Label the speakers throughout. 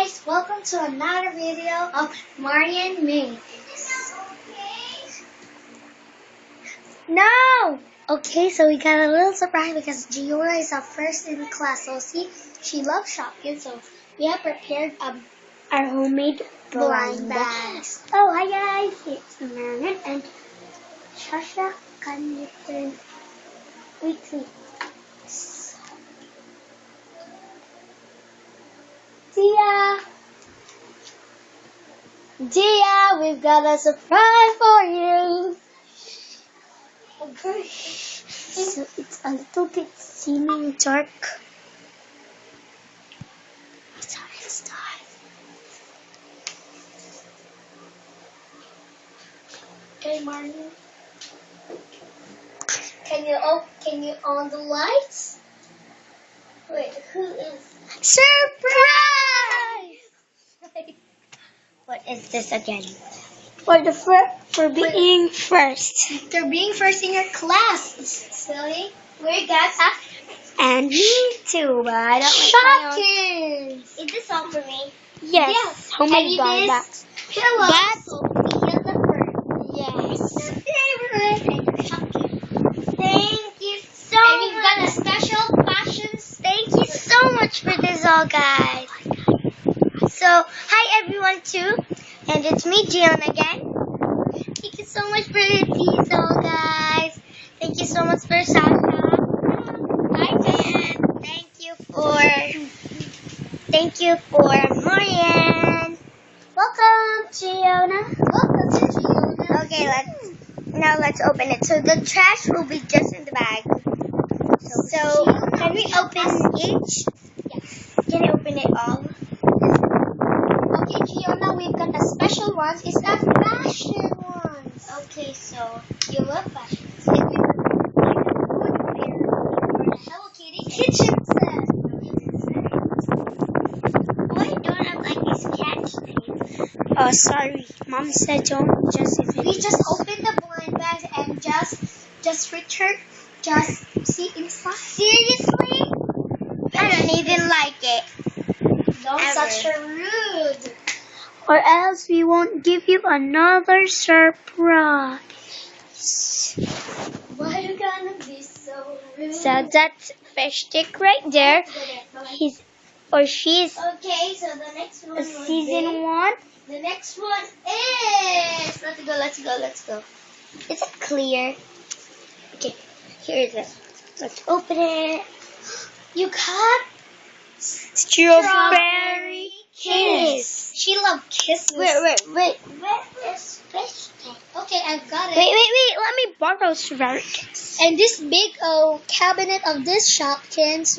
Speaker 1: guys, welcome to another video of Marian May. No! Okay, so we got a little surprise because Giora is our first in class. So see, she loves shopping, so we have prepared our homemade blind bags. Oh, hi guys, it's Marian and Shasha. Can you turn? Wait. Dia, we've got a surprise for you. Okay. So it's a little bit seeming dark. Let's start. Okay, Martin. Can you on the lights? Wait, who is surprise? What is this again? For being first. For being first in your class, silly. We got
Speaker 2: And me too, but I don't
Speaker 1: shockers.
Speaker 2: Is this all for me?
Speaker 1: Yes.
Speaker 2: Homemade blind bags.
Speaker 1: Pillows.
Speaker 2: But
Speaker 1: Sophia the first.
Speaker 2: yes.
Speaker 1: The favorite and shockers.
Speaker 2: Thank you so
Speaker 1: And we've
Speaker 2: much.
Speaker 1: got a special fashions.
Speaker 2: Thank you so much for this all, guys. So, hi everyone too. And it's me, Jian again. Thank you so much for these all, guys. Thank you so much for Sasha.
Speaker 1: Hi,
Speaker 2: And thank you for Marian.
Speaker 1: Welcome, Giona. Welcome to Giona.
Speaker 2: Okay, let's open it. So the trash will be just in the bag. So can we open each?
Speaker 1: Yes.
Speaker 2: Can I open it all?
Speaker 1: Okay, Giona, we've got a special ones. It's a fashion ones.
Speaker 2: Okay, so
Speaker 1: You love fashion. Hello Kitty kitchen set.
Speaker 2: why don't I like this catch thing? Oh, sorry. Mom said don't just
Speaker 1: We just open the blind bags and just return. Just see inside.
Speaker 2: Seriously? I don't even like it.
Speaker 1: Don't
Speaker 2: Ever.
Speaker 1: such a rude.
Speaker 2: Or else we won't give you another surprise.
Speaker 1: Why you gonna be so rude?
Speaker 2: So that's fish stick right there. He's or she's
Speaker 1: Okay, so the next one
Speaker 2: a
Speaker 1: would
Speaker 2: season
Speaker 1: be,
Speaker 2: one.
Speaker 1: the next one is
Speaker 2: Let's go. Is it clear? Okay, here it is. Let's open it.
Speaker 1: you got
Speaker 2: Strawberry
Speaker 1: kiss. She loves kisses.
Speaker 2: Wait.
Speaker 1: Where is fish stick? Okay, I've got it.
Speaker 2: Wait. Let me borrow strawberry kiss.
Speaker 1: And this big cabinet of this Shopkins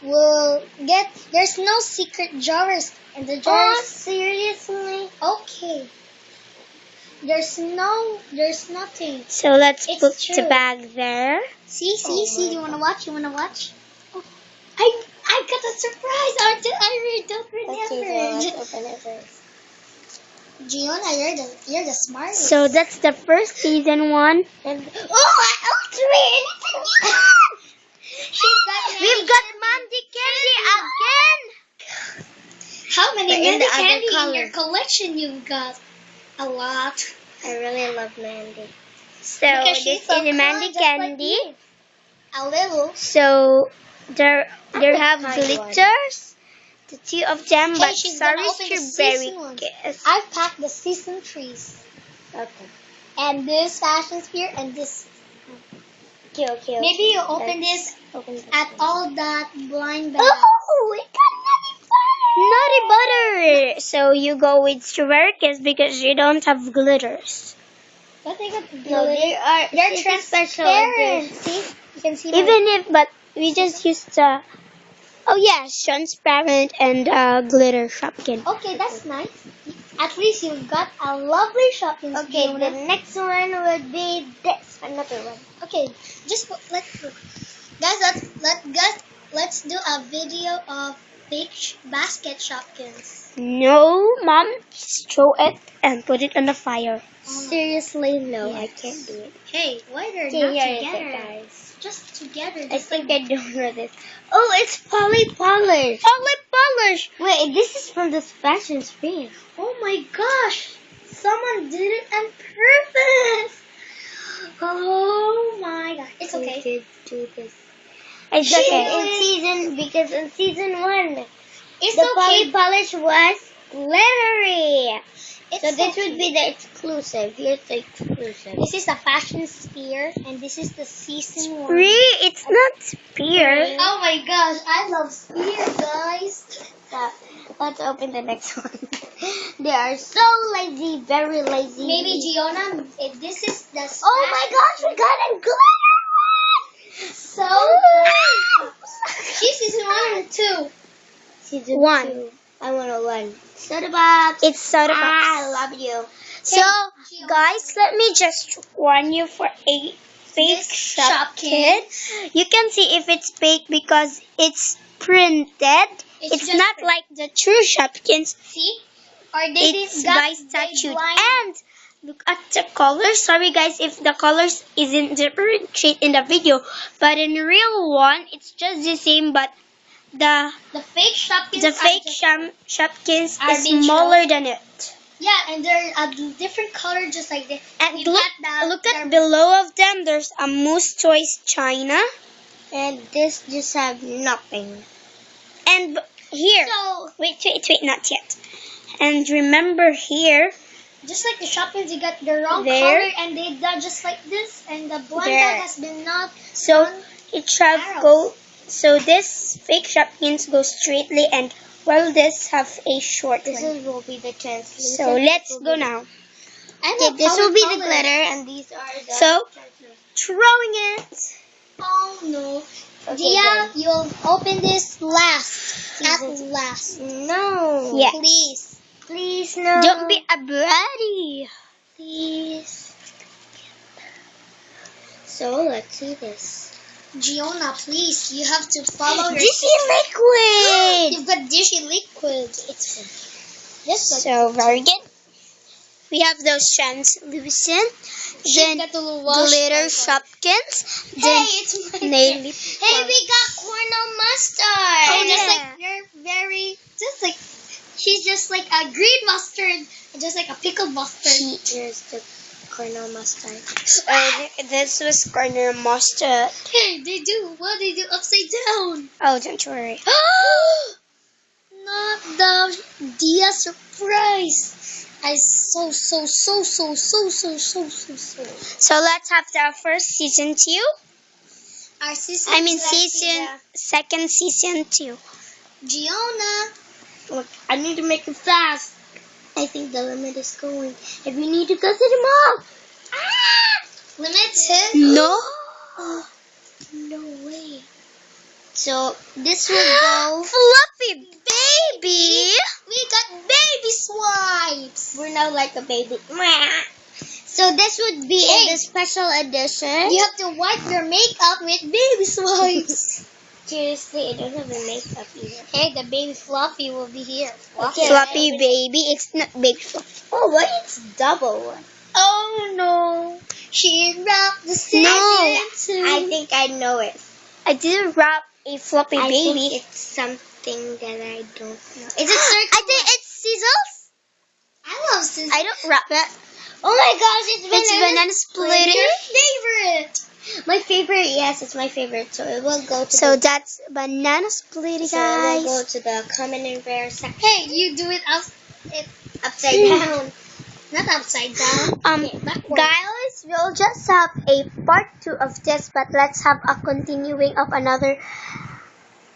Speaker 1: will get. There's no secret drawers in the
Speaker 2: Oh,
Speaker 1: drawers.
Speaker 2: seriously?
Speaker 1: Okay. There's nothing.
Speaker 2: So let's
Speaker 1: It's
Speaker 2: put
Speaker 1: true.
Speaker 2: the bag there.
Speaker 1: See.
Speaker 2: Oh my
Speaker 1: Do you wanna watch? Oh, I got a surprise. I don't remember.
Speaker 2: let's open it first.
Speaker 1: Giona, you're the smartest.
Speaker 2: So that's the first season one. And
Speaker 1: It's a new one.
Speaker 2: we've got Mandy Candy again.
Speaker 1: How many
Speaker 2: But in
Speaker 1: Mandy
Speaker 2: the other
Speaker 1: candy in
Speaker 2: color.
Speaker 1: your collection? You've got a lot.
Speaker 2: I really love Mandy. So
Speaker 1: Because
Speaker 2: this
Speaker 1: she's
Speaker 2: is
Speaker 1: so
Speaker 2: a Mandy
Speaker 1: cool, just like
Speaker 2: Candy.
Speaker 1: you. A little.
Speaker 2: So there have
Speaker 1: kind
Speaker 2: glitters. The two of them,
Speaker 1: Okay,
Speaker 2: but
Speaker 1: she's gonna
Speaker 2: sorry,
Speaker 1: open the
Speaker 2: strawberry
Speaker 1: season ones.
Speaker 2: kiss.
Speaker 1: I've packed the season trees.
Speaker 2: Okay.
Speaker 1: And this fashion spear and this.
Speaker 2: Okay.
Speaker 1: Maybe you open this
Speaker 2: Open this
Speaker 1: at
Speaker 2: one.
Speaker 1: all that blind bag.
Speaker 2: Oh, we got nutty butter. So you go with strawberry kiss because you don't have glitters.
Speaker 1: But they got
Speaker 2: No,
Speaker 1: they're
Speaker 2: this is
Speaker 1: transparent.
Speaker 2: special.
Speaker 1: See? You can see
Speaker 2: But we just used transparent and glitter Shopkin.
Speaker 1: Okay, that's nice. At least you've got a lovely shopping.
Speaker 2: Okay, the next one would be this, another one.
Speaker 1: Okay, let's do a video of fake basket Shopkins.
Speaker 2: No, Mom, just throw it and put it on the fire.
Speaker 1: Seriously,
Speaker 2: No,
Speaker 1: yes.
Speaker 2: I can't do it.
Speaker 1: Hey, why they're
Speaker 2: Okay,
Speaker 1: not
Speaker 2: here it is,
Speaker 1: together?
Speaker 2: guys.
Speaker 1: Just together.
Speaker 2: I think I don't know this. Oh, it's Polly Polish.
Speaker 1: Polly polish.
Speaker 2: Wait, Wait, this is from the fashion screen.
Speaker 1: Oh my gosh! Someone did it on purpose! Oh my god. It's okay.
Speaker 2: Do this. It's
Speaker 1: She
Speaker 2: okay.
Speaker 1: did
Speaker 2: Because in season 1,
Speaker 1: It's
Speaker 2: the
Speaker 1: okay.
Speaker 2: poly polish was glittery.
Speaker 1: It's
Speaker 2: So this
Speaker 1: okay.
Speaker 2: would be the exclusive. Here's the exclusive.
Speaker 1: This is the fashion sphere, and this is the season 1.
Speaker 2: It's not spear.
Speaker 1: Oh my gosh, I love spear, guys.
Speaker 2: Let's open the next one. They are so lazy, very lazy.
Speaker 1: Maybe Giona, if this is the.
Speaker 2: Oh my gosh, we got a glitter one!
Speaker 1: So. She's season 1 or 2.
Speaker 2: Season
Speaker 1: 1.
Speaker 2: 2. I want a 1. Soda Pops.
Speaker 1: It's Soda Pops.
Speaker 2: I love you.
Speaker 1: So,
Speaker 2: guys, let me just warn you for a fake
Speaker 1: This
Speaker 2: Shopkin. You can see if it's fake because it's printed. It's
Speaker 1: just
Speaker 2: not like the true Shopkins.
Speaker 1: See? Or they
Speaker 2: It's
Speaker 1: did got
Speaker 2: by
Speaker 1: they
Speaker 2: statute.
Speaker 1: blind-
Speaker 2: And look at the colors. Sorry guys if the colors isn't differentiate in the video. But in real one, it's just the same. But the
Speaker 1: The fake Shopkins.
Speaker 2: fake Shopkins
Speaker 1: are
Speaker 2: is
Speaker 1: being
Speaker 2: smaller than it.
Speaker 1: Yeah, and they're a different color, just like this.
Speaker 2: And
Speaker 1: We've
Speaker 2: look,
Speaker 1: got
Speaker 2: look at below of them. There's a Moose Toys China.
Speaker 1: And this just have nothing.
Speaker 2: And here.
Speaker 1: So,
Speaker 2: Wait, not yet. And remember here.
Speaker 1: just like the Shopkins, you got the wrong
Speaker 2: There.
Speaker 1: color, and they done just like this, and the blind
Speaker 2: There.
Speaker 1: bag has been not.
Speaker 2: So
Speaker 1: done.
Speaker 2: it shall
Speaker 1: Arrows.
Speaker 2: go. So this fake Shopkins go straightly, and while this have a short
Speaker 1: This
Speaker 2: one.
Speaker 1: will be the translucent.
Speaker 2: So let's go now.
Speaker 1: I
Speaker 2: Okay,
Speaker 1: love
Speaker 2: this will be the
Speaker 1: colors.
Speaker 2: glitter,
Speaker 1: and these are the.
Speaker 2: So throwing it.
Speaker 1: Oh no.
Speaker 2: Okay,
Speaker 1: Dia,
Speaker 2: then.
Speaker 1: you'll open this last. At last.
Speaker 2: No. Yeah.
Speaker 1: Please.
Speaker 2: Please no. Don't be a bratty.
Speaker 1: Please.
Speaker 2: So let's see this.
Speaker 1: Giona, please. You have to follow your.
Speaker 2: Dishy liquid.
Speaker 1: You've got Dishy liquid. It's good. Just like
Speaker 2: So very good. We have those translucent, then
Speaker 1: got the little wash
Speaker 2: glitter
Speaker 1: like
Speaker 2: Shopkins,
Speaker 1: Hey,
Speaker 2: then
Speaker 1: it's my
Speaker 2: nail
Speaker 1: turn.
Speaker 2: lip
Speaker 1: Hey, we got cornel mustard.
Speaker 2: Oh,
Speaker 1: And just
Speaker 2: yeah.
Speaker 1: like you're very, just like she's just like a green mustard, just like a pickled mustard.
Speaker 2: Here's the cornel mustard. This was cornel mustard.
Speaker 1: Hey, they do. What they do upside down?
Speaker 2: Oh, don't worry.
Speaker 1: Not the Dia surprise. I so.
Speaker 2: So let's have the first season 2.
Speaker 1: Our sister.
Speaker 2: I mean second season 2.
Speaker 1: Giona.
Speaker 2: Look, I need to make it fast. I think the limit is going. If we need to cut them off.
Speaker 1: Limited.
Speaker 2: No.
Speaker 1: No way.
Speaker 2: So this will go. Fluffy baby.
Speaker 1: We got baby swipes.
Speaker 2: We're now like a baby. So this would be in the special edition.
Speaker 1: You have to wipe your makeup with baby swipes.
Speaker 2: Seriously, I don't have a makeup either.
Speaker 1: Hey, the baby Fluffy will be here.
Speaker 2: Fluffy baby. It's not baby fluffy. Oh, why it's double?
Speaker 1: Oh no. She wrapped the season two.
Speaker 2: I think I know it. I didn't wrap a fluffy
Speaker 1: I
Speaker 2: baby.
Speaker 1: think
Speaker 2: it's something that I don't know.
Speaker 1: Is it circle?
Speaker 2: I think it's scissors.
Speaker 1: I love scissors.
Speaker 2: I don't wrap that.
Speaker 1: Oh my gosh,
Speaker 2: It's banana splitter.
Speaker 1: Your favorite.
Speaker 2: My favorite, yes, it's my favorite. So it will go to
Speaker 1: So
Speaker 2: the,
Speaker 1: that's banana splitter,
Speaker 2: so it will go
Speaker 1: guys.
Speaker 2: to the common and rare section.
Speaker 1: Hey, you do it
Speaker 2: Upside down.
Speaker 1: not upside down. Backwards.
Speaker 2: Guys, we'll just have a part 2 of this, but let's have a continuing of another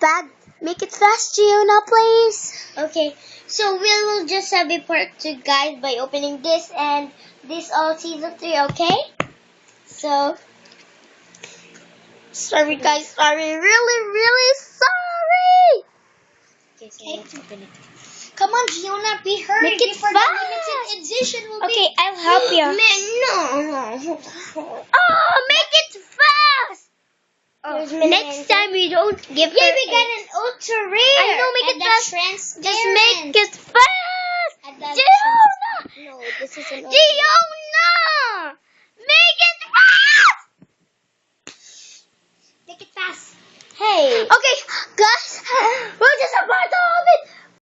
Speaker 2: bag. Make it fast, Giona, please.
Speaker 1: Okay, so we will just have a part 2, guys, by opening this and this all season 3, okay? So,
Speaker 2: Sorry, guys. Sorry. Really sorry.
Speaker 1: okay, so let's open it. Come on, Giona, be hurry
Speaker 2: Make it
Speaker 1: before
Speaker 2: fast.
Speaker 1: the limited edition will
Speaker 2: Okay,
Speaker 1: be.
Speaker 2: I'll help you.
Speaker 1: No.
Speaker 2: Oh, make it fast.
Speaker 1: There's
Speaker 2: Next time we don't give
Speaker 1: Yeah,
Speaker 2: her
Speaker 1: we got an ultra rare.
Speaker 2: I know, make
Speaker 1: and
Speaker 2: it fast.
Speaker 1: transparent.
Speaker 2: Just make it fast.
Speaker 1: And that's
Speaker 2: Giona!
Speaker 1: No, this is an ultra
Speaker 2: Giona! Make it fast!
Speaker 1: Make it fast.
Speaker 2: Hey. Okay, guys, we're just about to open